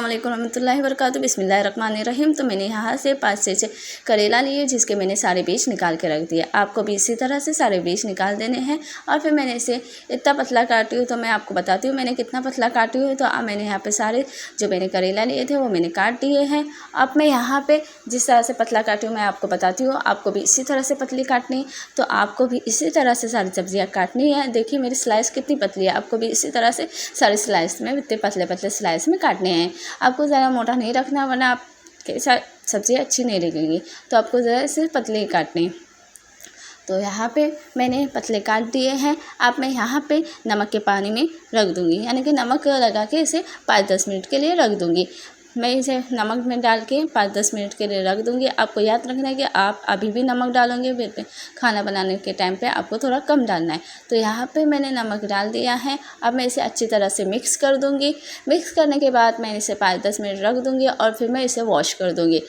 अस्सलामुअलैकुम रहमतुल्लाहि वबरकातुहू बिस्मिल्लाहिर्रहमानिर्रहीम। तो मैंने यहाँ से 5 से 6 करेला लिए जिसके मैंने सारे बीज निकाल के रख दिए। आपको भी इसी तरह से सारे बीज निकाल देने हैं। और फिर मैंने इसे इतना पतला काटी हूँ, तो मैं आपको बताती हूँ मैंने कितना पतला काटी हुई। तो मैंने यहाँ पे सारे जो मैंने करेला लिए थे वो मैंने काट दिए हैं। अब मैं यहाँ पे जिस तरह से पतला काटी हूँ मैं आपको बताती हूँ, आपको भी इसी तरह से पतली काटनी है। तो आपको भी इसी तरह से सारी सब्जियाँ काटनी है। देखिए मेरी स्लाइस कितनी पतली है, आपको भी इसी तरह से सारी स्लाइस में इतने पतले पतले स्लाइस में काटने हैं। आपको ज़्यादा मोटा नहीं रखना वरना आपके साथ सब्ज़ी अच्छी नहीं लगेगी। तो आपको ज़रा से पतले ही काटने। तो यहाँ पे मैंने पतले काट दिए हैं। अब मैं यहाँ पे नमक के पानी में रख दूँगी, यानी कि नमक लगा के इसे 5-10 मिनट के लिए रख दूँगी। मैं इसे नमक में डाल के 5-10 मिनट के लिए रख दूँगी। आपको याद रखना है कि आप अभी भी नमक डालोगे फिर खाना बनाने के टाइम पे आपको थोड़ा कम डालना है। तो यहाँ पे मैंने नमक डाल दिया है। अब मैं इसे अच्छी तरह से मिक्स कर दूँगी। मिक्स करने के बाद मैं इसे 5-10 मिनट रख दूँगी और फिर मैं इसे वॉश कर दूँगी।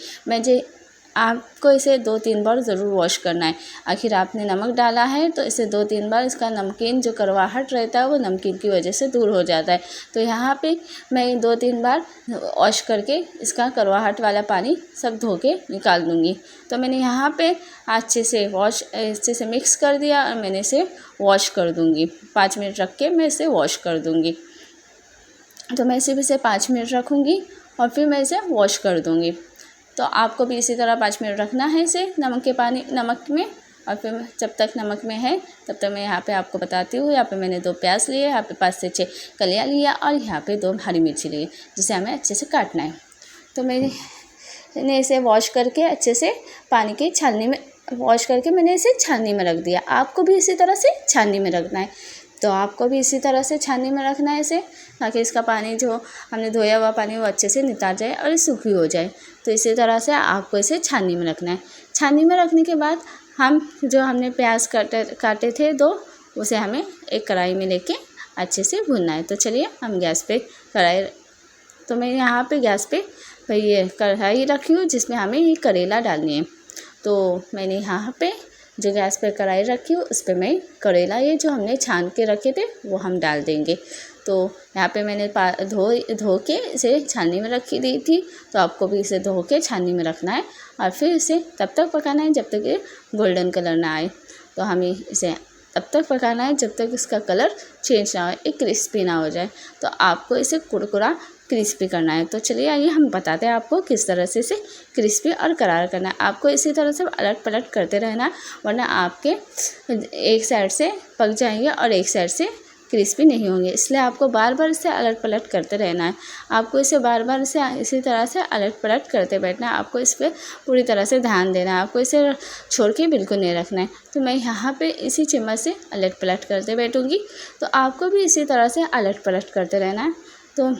आपको इसे 2-3 बार ज़रूर वॉश करना है। आखिर आपने नमक डाला है तो इसे 2-3 बार इसका नमकीन जो कड़वाहट रहता है वो नमकीन की वजह से दूर हो जाता है। तो यहाँ पे मैं 2-3 बार वॉश करके इसका कड़वाहट वाला पानी सब धो के निकाल दूँगी। तो मैंने यहाँ पे अच्छे से मिक्स कर दिया और मैंने इसे वॉश कर दूँगी। 5 मिनट रख के मैं इसे वॉश कर दूँगी। तो मैं इसे 5 मिनट रखूँगी और फिर मैं इसे वॉश कर दूँगी। तो आपको भी इसी तरह 5 मिनट रखना है इसे नमक में। और फिर जब तक नमक में है तब तक मैं यहाँ पे आपको बताती हूँ। यहाँ पे मैंने 2 प्याज लिए, यहाँ पे 5 से 6 कलियाँ लिया और यहाँ पे 2 हरी मिर्ची लिए जिसे हमें अच्छे से काटना है। तो मैंने इसे वॉश करके अच्छे से पानी की छाननी में वॉश करके मैंने इसे छाननी में रख दिया। आपको भी इसी तरह से छाननी में रखना है। तो आपको भी इसी तरह से छाननी में रखना है इसे, ताकि इसका पानी जो हमने धोया हुआ पानी वो अच्छे से नितार जाए और सूखी हो जाए। तो इसी तरह से आपको इसे छाननी में रखना है। छाननी में रखने के बाद हमने प्याज काटे थे 2, उसे हमें एक कढ़ाई में लेके अच्छे से भूनना है। तो चलिए हम गैस पे तो मैं यहाँ पे गैस पे ये कढ़ाई रखी हूँ जिसमें हमें ये करेला डालनी है। तो मैंने यहाँ पे जो गैस पे कढ़ाई रखी हूँ उस पर मैं करेला ये जो हमने छान के रखे थे वो हम डाल देंगे। तो यहाँ पे मैंने धो के इसे छाननी में रखी दी थी। तो आपको भी इसे धो के छाननी में रखना है और फिर इसे तब तक पकाना है जब तक ये गोल्डन कलर ना आए। तो हमें इसे तब तक पकाना है जब तक इसका कलर चेंज ना हो, एक क्रिस्पी ना हो जाए। तो आपको इसे कुरकुरा क्रिस्पी करना है। तो चलिए आइए हम बताते हैं आपको किस तरह से इसे क्रिस्पी और करारा करना है। आपको इसी तरह से अलट पलट करते रहना, वरना आपके एक साइड से पक जाएंगे और एक साइड से क्रिस्पी नहीं होंगे। इसलिए आपको बार बार इसे अलट पलट करते रहना है। आपको इसे बार बार इसी तरह से अलट पलट करते बैठना है। आपको इस पर पूरी तरह से ध्यान देना है। आपको इसे छोड़ के बिल्कुल नहीं रखना है। तो मैं यहाँ पे इसी चम्मच से अलट पलट करते बैठूँगी। तो आपको भी इसी तरह से अलट पलट करते रहना है। तो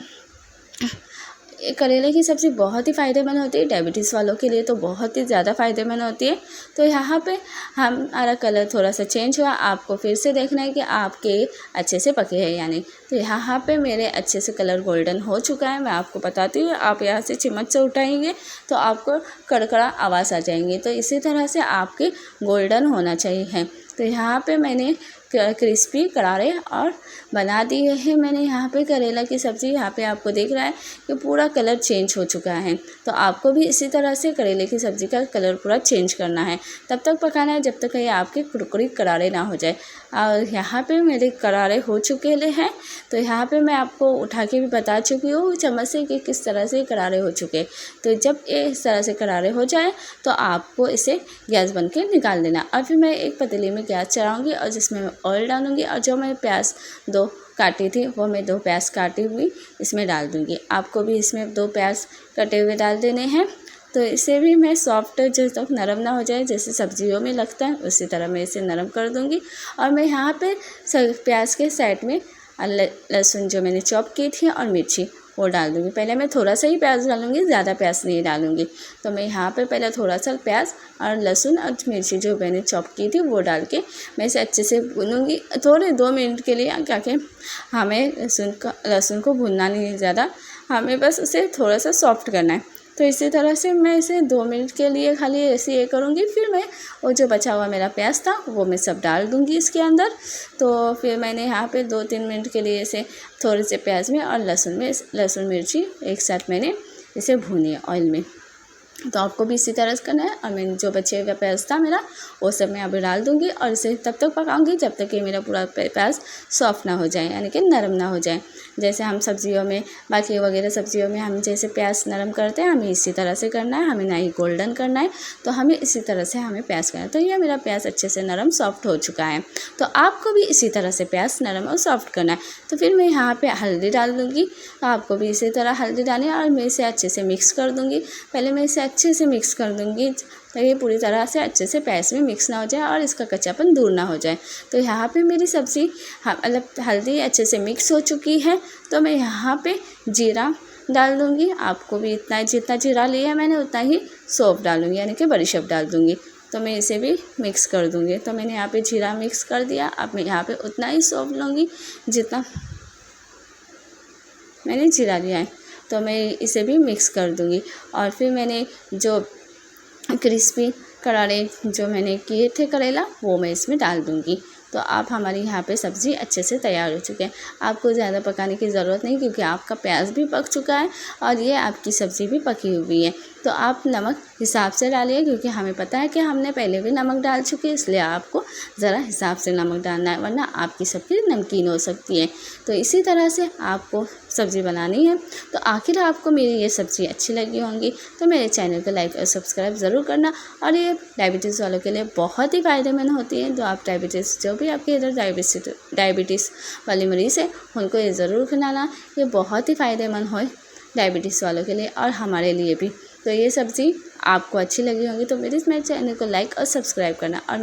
करेले की सब्ज़ी बहुत ही फ़ायदेमंद होती है। डायबिटीज़ वालों के लिए तो बहुत ही ज़्यादा फ़ायदेमंद होती है। तो यहाँ पे हमारा कलर थोड़ा सा चेंज हुआ। आपको फिर से देखना है कि आपके अच्छे से पके हैं या नहीं। तो यहाँ पे मेरे अच्छे से कलर गोल्डन हो चुका है। मैं आपको बताती हूँ, आप यहाँ से चम्मच से उठाएंगे तो आपको कड़कड़ा आवाज़ आ जाएंगी। तो इसी तरह से आपके गोल्डन होना चाहिए। तो यहाँ पे मैंने क्रिस्पी करारे और बना दिए हैं। मैंने यहाँ पे करेला की सब्ज़ी, यहाँ पे आपको दिख रहा है कि पूरा कलर चेंज हो चुका है। तो आपको भी इसी तरह से करेले की सब्ज़ी का कलर पूरा चेंज करना है। तब तक पकाना है जब तक ये आपके कुरकुरी करारे ना हो जाए। और यहाँ पे मेरे करारे हो चुके हैं। तो यहाँ पे मैं आपको उठा के भी बता चुकी हूँ चम्मच से कि किस तरह से करारे हो चुके। तो जब ये इस तरह से करारे हो जाए तो आपको इसे गैस बंद के निकाल देना। और फिर मैं एक पतीली में गैस चढ़ाऊँगी और जिसमें मैं ऑयल डालूँगी और जो मैं प्याज 2 काटी थी वो मैं 2 प्याज काटी हुई इसमें डाल दूँगी। आपको भी इसमें 2 प्याज कटे हुए डाल देने हैं। तो इसे भी मैं सॉफ्ट जब तक नरम ना हो जाए, जैसे सब्जियों में लगता है उसी तरह मैं इसे नरम कर दूँगी। और मैं यहाँ पे प्याज के साइड में लहसुन जो मैंने चॉप की थी और मिर्ची वो डाल दूँगी। पहले मैं थोड़ा सा ही प्याज डालूँगी, ज़्यादा प्याज नहीं डालूँगी। तो मैं यहाँ पे पहले थोड़ा सा प्याज और लहसुन और मिर्ची जो मैंने चॉप की थी वो डाल के मैं इसे अच्छे से भूनूँगी थोड़े 2 मिनट के लिए, क्योंकि हमें लहसुन को भूनना नहीं है ज़्यादा, हमें बस उसे थोड़ा सा सॉफ्ट करना है। तो इसी तरह से मैं इसे 2 मिनट के लिए खाली ऐसे ये करूँगी। फिर मैं वो जो बचा हुआ मेरा प्याज था वो मैं सब डाल दूँगी इसके अंदर। तो फिर मैंने यहाँ पे 2-3 मिनट के लिए इसे थोड़े से प्याज में और लहसुन मिर्ची एक साथ मैंने इसे भूनी है ऑयल में। तो आपको भी इसी तरह से करना है। और मैंने जो बचे हुआ प्याज था मेरा वो सब मैं अभी डाल दूँगी और इसे तब तक पकाऊँगी जब तक कि मेरा पूरा प्याज सॉफ्ट ना हो जाए, यानी कि नरम ना हो जाए। जैसे हम सब्जियों में, बाकी वगैरह सब्जियों में हम जैसे प्याज नरम करते हैं, हमें इसी तरह से करना है। हमें ना ही गोल्डन करना है, तो हमें इसी तरह से हमें प्याज करना है। तो ये मेरा प्याज अच्छे से नरम सॉफ्ट हो चुका है। तो आपको भी इसी तरह से प्याज नरम और सॉफ्ट करना है। तो फिर मैं यहाँ पे हल्दी डाल दूँगी। तो आपको भी इसी तरह हल्दी डालनी है और मैं इसे अच्छे से मिक्स कर दूँगी। पहले मैं इसे अच्छे से मिक्स कर दूँगी तो ये पूरी तरह से अच्छे से प्याज में मिक्स ना हो जाए और इसका कच्चापन दूर ना हो जाए। तो यहाँ पे मेरी सब्ज़ी मतलब हल्दी अच्छे से मिक्स हो चुकी है। तो मैं यहाँ पे जीरा डाल दूँगी। आपको भी जितना जीरा लिया है मैंने उतना ही सौंफ डालूँगी, यानी कि बड़ी सौंफ डाल दूँगी। तो मैं इसे भी मिक्स कर दूँगी। तो मैंने यहाँ पे जीरा मिक्स कर दिया। अब मैं यहाँ पे उतना ही सौंफ लूँगी जितना मैंने जीरा लिया है। तो मैं इसे भी मिक्स कर दूँगी। और फिर मैंने जो क्रिस्पी करारे जो मैंने किए थे करेला वो मैं इसमें डाल दूँगी। तो आप हमारी यहाँ पे सब्ज़ी अच्छे से तैयार हो चुकी है। आपको ज़्यादा पकाने की ज़रूरत नहीं, क्योंकि आपका प्याज भी पक चुका है और ये आपकी सब्ज़ी भी पकी हुई है। तो आप नमक हिसाब से डालिए, क्योंकि हमें पता है कि हमने पहले भी नमक डाल चुके हैं, इसलिए आपको ज़रा हिसाब से नमक डालना है, वरना आपकी सब्ज़ी नमकीन हो सकती है। तो इसी तरह से आपको सब्ज़ी बनानी है। तो आखिर आपको मेरी ये सब्ज़ी अच्छी लगी होंगी तो मेरे चैनल को लाइक और सब्सक्राइब ज़रूर करना। और ये डायबिटीज़ वालों के लिए बहुत ही फ़ायदेमंद होती है। तो आप डायबिटीज़, जो भी आपके इधर डायबिटीज़ वाले मरीज़ है, उनको ये ज़रूर खिलाना। ये बहुत ही फ़ायदेमंद हो डायबिटीज़ वालों के लिए और हमारे लिए भी। तो ये सब्ज़ी आपको अच्छी लगी होगी तो मेरे चैनल को लाइक और सब्सक्राइब करना और